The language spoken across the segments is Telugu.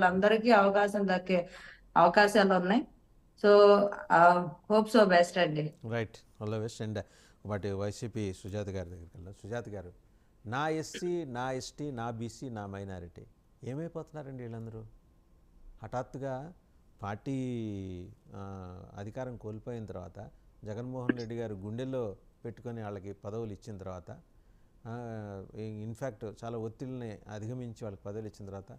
అందరికీ అవకాశం దక్కే అవకాశాలు ఉన్నాయి. సో హోప్ సో బెస్ట్ అండి. Right, all the best. And వాటి వైసీపీ సుజాత గారి దగ్గరికి వెళ్దాం. సుజాత గారు, నా ఎస్సీ, నా ఎస్టీ, నా బీసీ, నా మైనారిటీ ఏమైపోతున్నారండి వీళ్ళందరూ? హఠాత్తుగా పార్టీ అధికారం కోల్పోయిన తర్వాత జగన్మోహన్ రెడ్డి గారు గుండెల్లో పెట్టుకొని వాళ్ళకి పదవులు ఇచ్చిన తర్వాత, ఇన్ఫ్యాక్ట్ చాలా ఒత్తిడిని అధిగమించి వాళ్ళకి పదవులు ఇచ్చిన తర్వాత,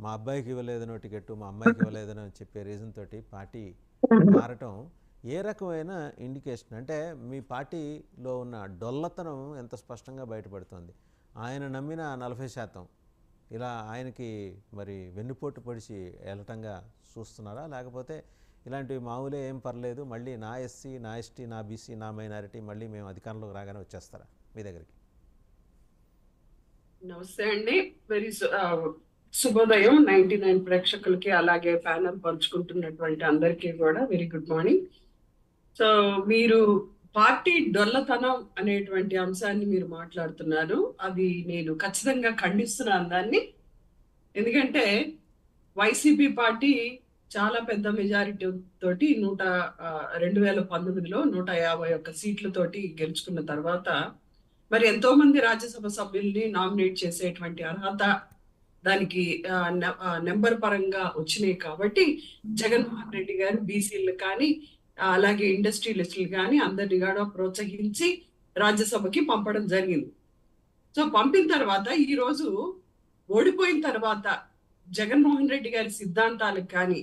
మా అబ్బాయికి ఇవ్వలేదనో టికెట్, మా అమ్మాయికి ఇవ్వలేదనో చెప్పే రీజన్ తోటి పార్టీ మారటం ఏ రకమైన ఇండికేషన్? అంటే మీ పార్టీలో ఉన్న డొల్లతనం ఎంత స్పష్టంగా బయటపడుతుంది. ఆయన నమ్మిన 40% ఇలా ఆయనకి మరి వెన్నుపోటు పొడిచి వెళ్ళటంగా చూస్తున్నారా? లేకపోతే ఇలాంటివి మామూలే, ఏం పర్లేదు, మళ్ళీ నా ఎస్సీ, నా ఎస్టీ, నా బీసీ, నా మైనారిటీ మళ్ళీ మేము అధికారంలోకి రాగానే వచ్చేస్తారా మీ దగ్గరికి? నమస్తే అండి, వెరీ శుభోదయం 99 ప్రేక్షకులకి, అలాగే ప్యానల్ పంచుకుంటున్నటువంటి అందరికీ కూడా వెరీ గుడ్ మార్నింగ్. సో మీరు పార్టీ డొల్లతనం అనేటువంటి అంశాన్ని మీరు మాట్లాడుతున్నారు. అది నేను ఖచ్చితంగా ఖండిస్తున్నాను దాన్ని. ఎందుకంటే వైసీపీ పార్టీ చాలా పెద్ద మెజారిటీ తోటి 2019లో 151 సీట్లతోటి గెలుచుకున్న తర్వాత మరి ఎంతో మంది రాజ్యసభ సభ్యుల్ని నామినేట్ చేసేటువంటి అర్హత దానికి నెంబర్ పరంగా వచ్చినాయి. కాబట్టి జగన్మోహన్ రెడ్డి గారు బీసీలు కానీ అలాగే ఇండస్ట్రియలిస్టులు కానీ అందరినీ కూడా ప్రోత్సహించి రాజ్యసభకి పంపడం జరిగింది. సో పంపిన తర్వాత ఈరోజు ఓడిపోయిన తర్వాత జగన్మోహన్ రెడ్డి గారి సిద్ధాంతాలకు కానీ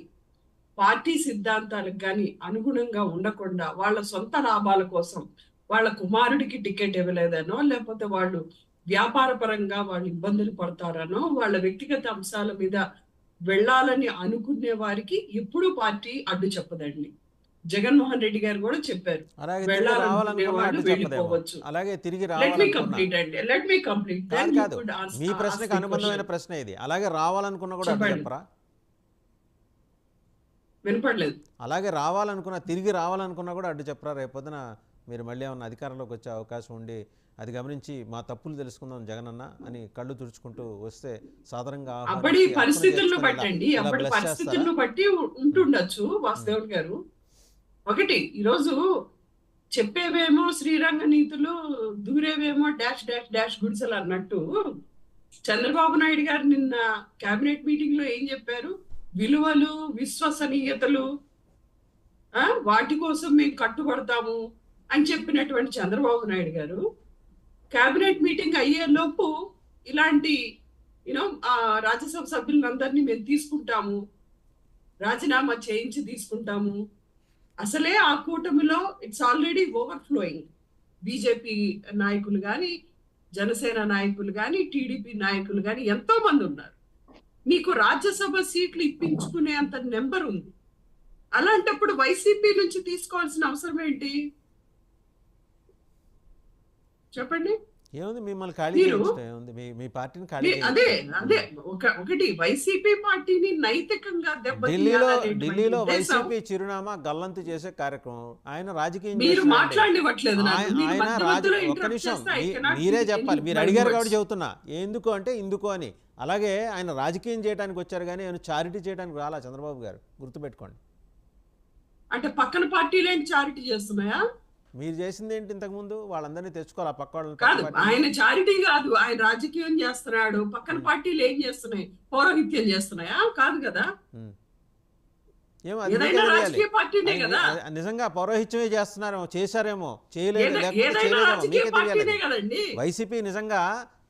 పార్టీ సిద్ధాంతాలకు కానీ అనుగుణంగా ఉండకుండా వాళ్ళ సొంత లాభాల కోసం వాళ్ళ కుమారుడికి టికెట్ ఇవ్వలేదనో, లేకపోతే వాళ్ళు వ్యాపార పరంగా వాళ్ళు ఇబ్బందులు పడతారనో, వాళ్ళ వ్యక్తిగత అంశాల మీద వెళ్ళాలని అనుకునే వారికి ఎప్పుడూ పార్టీ అడ్డు చెప్పదండి. జగన్మోహన్ రెడ్డి గారు కూడా చెప్పారు, వెళ్ళిపోవచ్చు. అలాగే తిరిగి లెట్ మీ కంప్లీట్ అండి, లెట్ మీ కంప్లీట్. మీ ప్రశ్నకు అనుబంధమైన ప్రశ్న ఇది. అలాగే రావాలనుకున్నా కూడా అడ్డు చెప్పరా? వినపడలేదు. అలాగే రావాలనుకున్నా, తిరిగి రావాలనుకున్నా కూడా అడ్డు చెప్పరా? రేపొద్దున మీరు మళ్ళీ ఏమన్నా అధికారంలోకి వచ్చే అవకాశం ఉండి అది గమనించి మా తప్పులు తెలుసుకుందాం జగనన్న అని కళ్ళు తుడుచుకుంటూ వస్తే సాధారణంగా అప్పటి పరిస్థితులను బట్టండి, అప్పటి పరిస్థితులను బట్టి ఉంటుండొచ్చు వాసుదేవ్ గారు. ఒకటి, ఈరోజు చెప్పేవేమో శ్రీరంగ నీతులు, దూరేవేమో డాష్ డాష్ డాష్ గుడిసెలు అన్నట్టు చంద్రబాబు నాయుడు గారు నిన్న కేబినెట్ మీటింగ్ లో ఏం చెప్పారు? విలువలు, విశ్వసనీయతలు, వాటి కోసం మేము కట్టుబడతాము అని చెప్పినటువంటి చంద్రబాబు నాయుడు గారు కేబినెట్ మీటింగ్ అయ్యే లోపు ఇలాంటి రాజ్యసభ సభ్యులందరినీ మేము తీసుకుంటాము, రాజీనామా చేయించి తీసుకుంటాము. అసలే ఆ కూటమిలో ఇట్స్ ఆల్రెడీ ఓవర్ఫ్లోయింగ్. బీజేపీ నాయకులు కానీ, జనసేన నాయకులు కానీ, టీడీపీ నాయకులు కానీ ఎంతో మంది ఉన్నారు. మీకు రాజ్యసభ సీట్లు ఇప్పించుకునే అంత నెంబర్ ఉంది. అలాంటప్పుడు వైసీపీ నుంచి తీసుకోవాల్సిన అవసరం ఏంటి చెప్పండి? ఏముంది, మిమ్మల్ని ఖాళీ మీ పార్టీని ఖాళీ. అదే ఒకటి, వైసీపీ పార్టీని నైతికంగా ఢిల్లీలో వైసీపీ చిరునామా గల్లంతు చేసే కార్యక్రమం ఆయన రాజకీయం. మీరు మాట్లాడనివ్వట్లేదు. ఒక్క నిమిషం, మీరే చెప్పాలి. మీరు అడిగారు కాబట్టి చెబుతున్నా. ఎందుకు అంటే ఇందుకు అని. అలాగే ఆయన రాజకీయం చేయడానికి వచ్చారు కానీ ఆయన చారిటీ చేయడానికి రాలా చంద్రబాబు గారు, గుర్తుపెట్టుకోండి. అంటే పక్కన పార్టీలు ఏంటి చారిటీ చేస్తున్నాయా? మీరు చేసింది ఏంటి? ఇంతకుముందు వాళ్ళందరినీ తెచ్చుకోవాలి ఆ పక్క వాళ్ళని. కాదు, ఆయన చారిటీ కాదు, ఆయన రాజకీయం చేస్తున్నాడు. పక్కన పార్టీలు ఏం చేస్తున్నాయి? పౌరోహిత్యం చేస్తున్నాయా? కాదు కదా. నిజంగా పౌరోహిత్యమే చేస్తున్నారేమో, చేశారేమో, చేయలేదు. వైసీపీ నిజంగా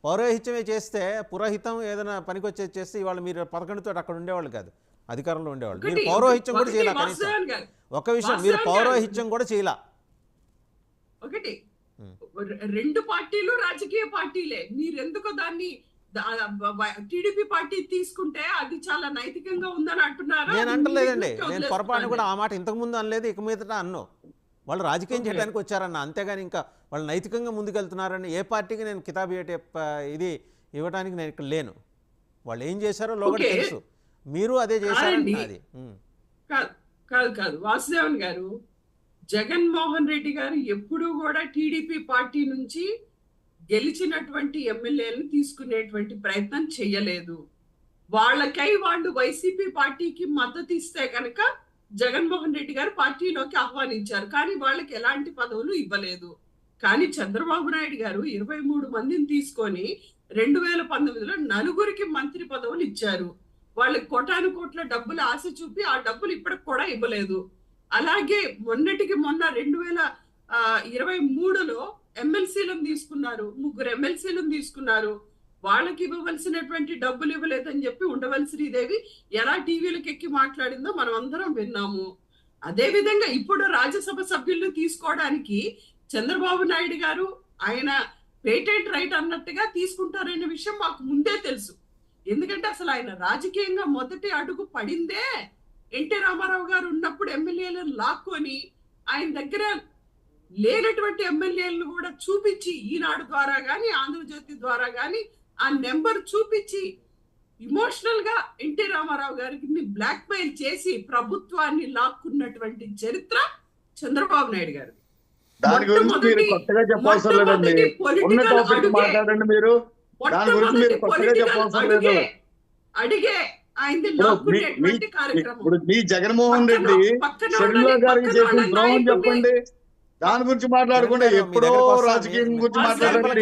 పౌరోహిత్యమే చేస్తే, పురోహితం ఏదైనా పనికొచ్చేది చేస్తే ఇవాళ మీరు 11 తోటి అక్కడ ఉండేవాళ్ళు కాదు, అధికారంలో ఉండేవాళ్ళు. మీరు పౌరోహిత్యం కూడా చేయాల. కనీసం ఒక విషయం, మీరు పౌరోహిత్యం కూడా చేయాల. ఒకటి, రెండు పార్టీలు రాజకీయ పార్టీలే. మీరెందుకు దాన్ని టీడీపీ పార్టీ తీసుకుంటే అది చాలా నైతికంగా ఉందని అంటున్నారు? నేను అంటలేదండి, నేను పొరపాటు కూడా ఆ మాట ఇంతకు ముందు అనలేదు, ఇక మీదట అన్నో. వాళ్ళు రాజకీయం చేయడానికి వచ్చారన్న, అంతేగాని ఇంకా వాళ్ళు నైతికంగా ముందుకెళ్తున్నారని ఏ పార్టీకి నేను కితాబీ ఇది ఇవ్వడానికి నేను ఇక్కడ లేను. వాళ్ళు ఏం చేశారో లోగడ తెలుసు, మీరు అదే చేశారండి. అది కాదు వాసుదేవన్ గారు, జగన్మోహన్ రెడ్డి గారు ఎప్పుడూ కూడా టీడీపీ పార్టీ నుంచి గెలిచినటువంటి ఎమ్మెల్యేలను తీసుకునేటువంటి ప్రయత్నం చెయ్యలేదు. వాళ్ళకై వాళ్ళు వైసీపీ పార్టీకి మద్దతు ఇస్తే కనుక జగన్మోహన్ రెడ్డి గారు పార్టీలోకి ఆహ్వానించారు. కానీ వాళ్ళకి ఎలాంటి పదవులు ఇవ్వలేదు. కానీ చంద్రబాబు నాయుడు గారు 23 మందిని తీసుకొని 2019లో నలుగురికి మంత్రి పదవులు ఇచ్చారు. వాళ్ళకి కోటాను కోట్ల డబ్బులు ఆశ చూపి ఆ డబ్బులు ఇప్పటికి కూడా ఇవ్వలేదు. అలాగే మొన్నటికి మొన్న 2023లో ఎమ్మెల్సీలను తీసుకున్నారు, 3 ఎమ్మెల్సీలను తీసుకున్నారు. వాళ్ళకి ఇవ్వవలసినటువంటి డబ్బులు ఇవ్వలేదని చెప్పి ఉండవల్లి శ్రీదేవి ఎలా టీవీలకు ఎక్కి మాట్లాడిందో మనం అందరం విన్నాము. అదే విధంగా ఇప్పుడు రాజ్యసభ సభ్యులను తీసుకోవడానికి చంద్రబాబు నాయుడు గారు ఆయన పేటెంట్ రైట్ అన్నట్టుగా తీసుకుంటారనే విషయం మాకు ముందే తెలుసు. ఎందుకంటే అసలు ఆయన రాజకీయంగా మొదటి అడుగు పడిందే ఎన్టీ రామారావు గారు ఉన్నప్పుడు ఎమ్మెల్యేలను లాక్కొని ఆయన దగ్గర లేనటువంటి ఎమ్మెల్యేలను కూడా చూపించి ఈనాడు ద్వారా గాని ఆంధ్రజ్యోతి ద్వారా గాని ఆ నెంబర్ చూపించి ఇమోషనల్ గా ఎన్టీ రామారావు గారికి బ్లాక్ మెయిల్ చేసి ప్రభుత్వాన్ని లాక్కున్నటువంటి చరిత్ర చంద్రబాబు నాయుడు గారు. దాని గురించి మీరు కొత్తగా చెప్పాల్సిన లేదండి, ఉన్న టాపిక్ మాట్లాడండి. మీరు దాని గురించి మీరు కొత్తగా చెప్పాల్సిన లేదు. అడిగే ఆయన లాక్కునేటువంటి కార్యక్రమం. ఇప్పుడు మీ జగన్మోహన్ రెడ్డి షర్మిల గారికి చేసిన ద్రోహం చెప్పండి, దాని గురించి మాట్లాడకుండా ఎప్పుడో రాజకీయం గురించి మాట్లాడండి.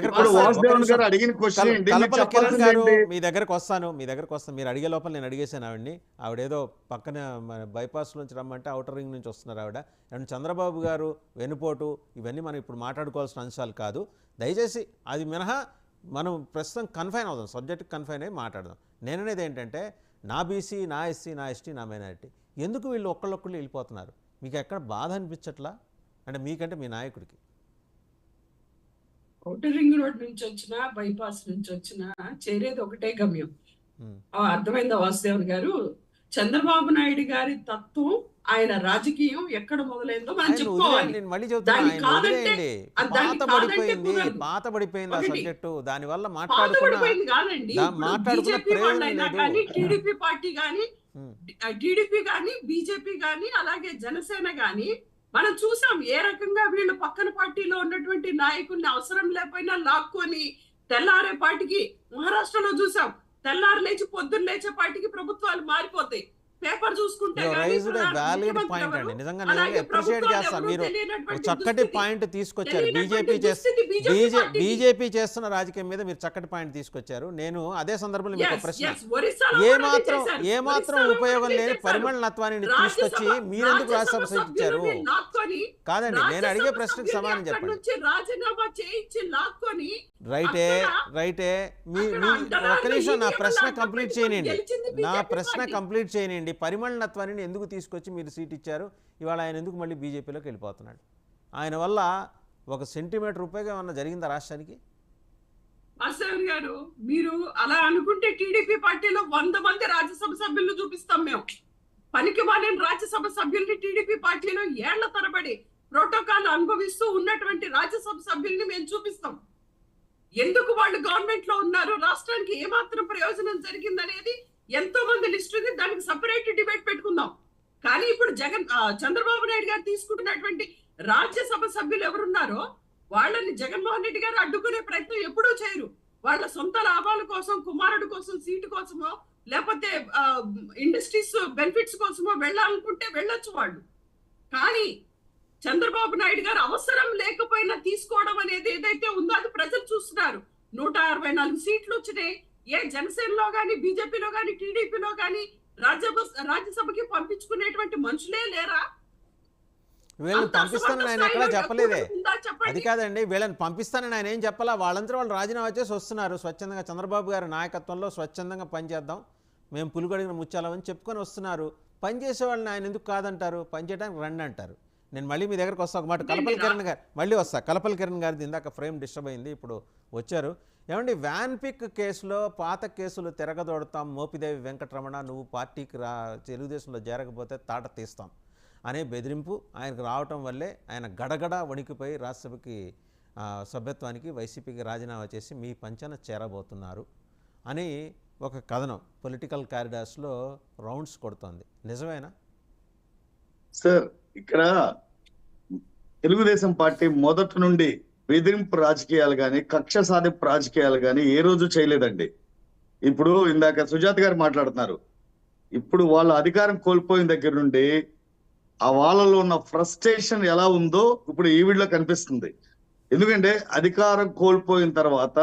ఇప్పుడు వాసుదేవన్ గారు అడిగిన క్వశ్చన్ ఏంటి? మీ దగ్గరకు వస్తాను. మీరు అడిగే లోపల నేను అడిగేసాను ఆవిడ్ని. ఆవిడేదో పక్కన బైపాస్ నుంచి రమ్మంటే అవుటర్ రింగ్ నుంచి వస్తున్నారు ఆవిడ. అండ్ చంద్రబాబు గారు వెనుపోటు ఇవన్నీ మనం ఇప్పుడు మాట్లాడుకోవాల్సిన అంశాలు కాదు. దయచేసి అది మినహా మనం ప్రస్తుతం కన్ఫైన్ అవుదాం, సబ్జెక్ట్ కన్ఫైన్ అయ్యి మాట్లాడదాం. నేననేది ఏంటంటే నా బీసీ, నా ఎస్సీ, నా ఎస్టీ, నా మైనారిటీ, ఎందుకు వీళ్ళు ఒక్కళ్ళొక్కళ్ళు వెళ్ళిపోతున్నారు? మీకు ఎక్కడ బాధ అనిపించట్లా? అంటే మీకంటే మీ నాయకుడికి ఔటర్ రింగ్ రోడ్ నుంచి వచ్చినా బైపాస్ నుంచి వచ్చినా చేరేది ఒకటే గమ్యం. అర్థమైందా వాసుదేవన్ గారు? చంద్రబాబు నాయుడు గారి తత్వం, ఆయన రాజకీయం ఎక్కడ మొదలైందో మనం చెప్పుకోవాలి. పాత పడిపోయింది ఆ సబ్జెక్టు. దాని వల్ల కాదండి. టీడీపీ పార్టీ గాని, టీడీపీ గాని, బీజేపీ గాని, అలాగే జనసేన గాని మనం చూసాం ఏ రకంగా వీళ్ళు పక్కన పార్టీలో ఉన్నటువంటి నాయకుల్ని అవసరం లేకపోయినా లాక్కొని తెల్లారే పార్టీకి, మహారాష్ట్రలో చూసాం తెల్లారు లేచి పొద్దున్న లేచే పార్టీకి ప్రభుత్వాలు మారిపోతాయి. పేపర్ చూసుకుంటే చక్కటి పాయింట్ తీసుకొచ్చారు. బీజేపీ చేస్తున్న రాజకీయం మీద మీరు చక్కటి పాయింట్ తీసుకొచ్చారు. నేను అదే సందర్భంలో మీకు ప్రశ్న, ఏమాత్రం ఉపయోగం లేని పరిమళనత్వాన్ని తీసుకొచ్చి మీరెందుకు రాజ్యసభ సీట్ ఇచ్చారు? కాదండి, నేను అడిగే ప్రశ్నకు సమాధానం చెప్పండి. రైటే. ఒక్క నిమిషం నా ప్రశ్న కంప్లీట్ చేయనండి. పరిమళనత్వాన్ని ఎందుకు తీసుకొచ్చి మీరు సీట్ ఇచ్చారు? ఇవాళ ఆయన ఎందుకు మళ్ళీ బీజేపీలోకి వెళ్ళిపోతున్నాడు? ఆయన వల్ల ఒక సెంటీమీటర్ రూపాయిగా ఏమన్నా జరిగిందా రాష్ట్రానికి? వాసుదేవన్ గారు, మీరు అలా అనుకుంటే టీడీపీ పార్టీలో 100 మంది రాజ్యసభ సభ్యులను చూపిస్తాం మేము. పనికి మాలిన రాజ్యసభ సభ్యుల్ని టీడీపీ పార్టీలో ఏళ్ల తరబడి ప్రోటోకాల్ అనుభవిస్తూ ఉన్నటువంటి రాజ్యసభ సభ్యుల్ని మేము చూపిస్తాం. ఎందుకు వాళ్ళు గవర్నమెంట్ లో ఉన్నారు, రాష్ట్రానికి ఏమాత్రం ప్రయోజనం జరిగిందనేది ఎంతో మంది లిస్ట్ ఉంది. దానికి సపరేట్ డిబేట్ పెట్టుకుందాం. కానీ ఇప్పుడు చంద్రబాబు నాయుడు గారు తీసుకుంటున్నటువంటి రాజ్యసభ సభ్యులు ఎవరున్నారో వాళ్ళని జగన్మోహన్ రెడ్డి గారు అడ్డుకునే ప్రయత్నం ఎప్పుడూ చేయరు. వాళ్ళ సొంత లాభాల కోసం, కుమారుడు కోసం, సీటు కోసమో, లేకపోతే ఇండస్ట్రీస్ బెనిఫిట్స్ కోసమో వెళ్ళాలనుకుంటే వెళ్ళొచ్చు వాళ్ళు. కానీ చంద్రబాబు నాయుడు గారు అవసరం లేకపోయినా తీసుకోవడం అనేది ఏదైతే ఉందో అది ప్రజలు చూస్తున్నారు. 164 సీట్లు వచ్చినాయి. ఏ జనసేనలో గాని, బీజేపీలో గాని, టీడీపీలో గాని రాజ్యసభకి పంపించుకునేటువంటి మనుషులే లేరా? వీళ్ళని పంపిస్తానని ఆయన ఎక్కడా చెప్పలేదే. అది కాదండి, వీళ్ళని పంపిస్తానని ఆయన ఏం చెప్పాలా. వాళ్ళంతా వాళ్ళు రాజీనామా చేసి వస్తున్నారు స్వచ్ఛందంగా. చంద్రబాబు గారి నాయకత్వంలో స్వచ్ఛందంగా పనిచేద్దాం, మేము పులిగొడిగిన ముచ్చాలని చెప్పుకొని వస్తున్నారు. పనిచేసే వాళ్ళని ఆయన ఎందుకు కాదంటారు? పనిచేయడానికి రండి అంటారు. నేను మళ్ళీ మీ దగ్గరకు వస్తా. ఒక మాట కలపల్లి కిరణ్ గారు మళ్ళీ వస్తా. కలపల్లి కిరణ్ గారిది ఇందాక ఫ్రేమ్ డిస్టర్బ్ అయింది, ఇప్పుడు వచ్చారు. ఏమండి, వ్యాన్ పిక్ కేసులో పాత కేసులు తిరగదోడతాం, మోపిదేవి వెంకటరమణ నువ్వు పార్టీకి తెలుగుదేశంలో చేరకపోతే తాట తీస్తాం అనే బెదిరింపు ఆయనకు రావటం వల్లే ఆయన గడగడ వణికిపోయి రాజ్యసభకి సభ్యత్వానికి వైసీపీకి రాజీనామా చేసి మీ పంచాన చేరబోతున్నారు అని ఒక కథనం పొలిటికల్ కారిడార్స్లో రౌండ్స్ కొడుతోంది. నిజమేనా సార్? ఇక్కడ తెలుగుదేశం పార్టీ మొదటి నుండి బెదిరింపు రాజకీయాలు కానీ, కక్ష సాధింపు రాజకీయాలు కానీ ఏ రోజు చేయలేదండి. ఇప్పుడు ఇందాక సుజాత గారు మాట్లాడుతున్నారు. ఇప్పుడు వాళ్ళ అధికారం కోల్పోయిన దగ్గర నుండి ఆ వాళ్ళలో ఉన్న ఫ్రస్ట్రేషన్ ఎలా ఉందో ఇప్పుడు ఈ వీడియోలో కనిపిస్తుంది. ఎందుకంటే అధికారం కోల్పోయిన తర్వాత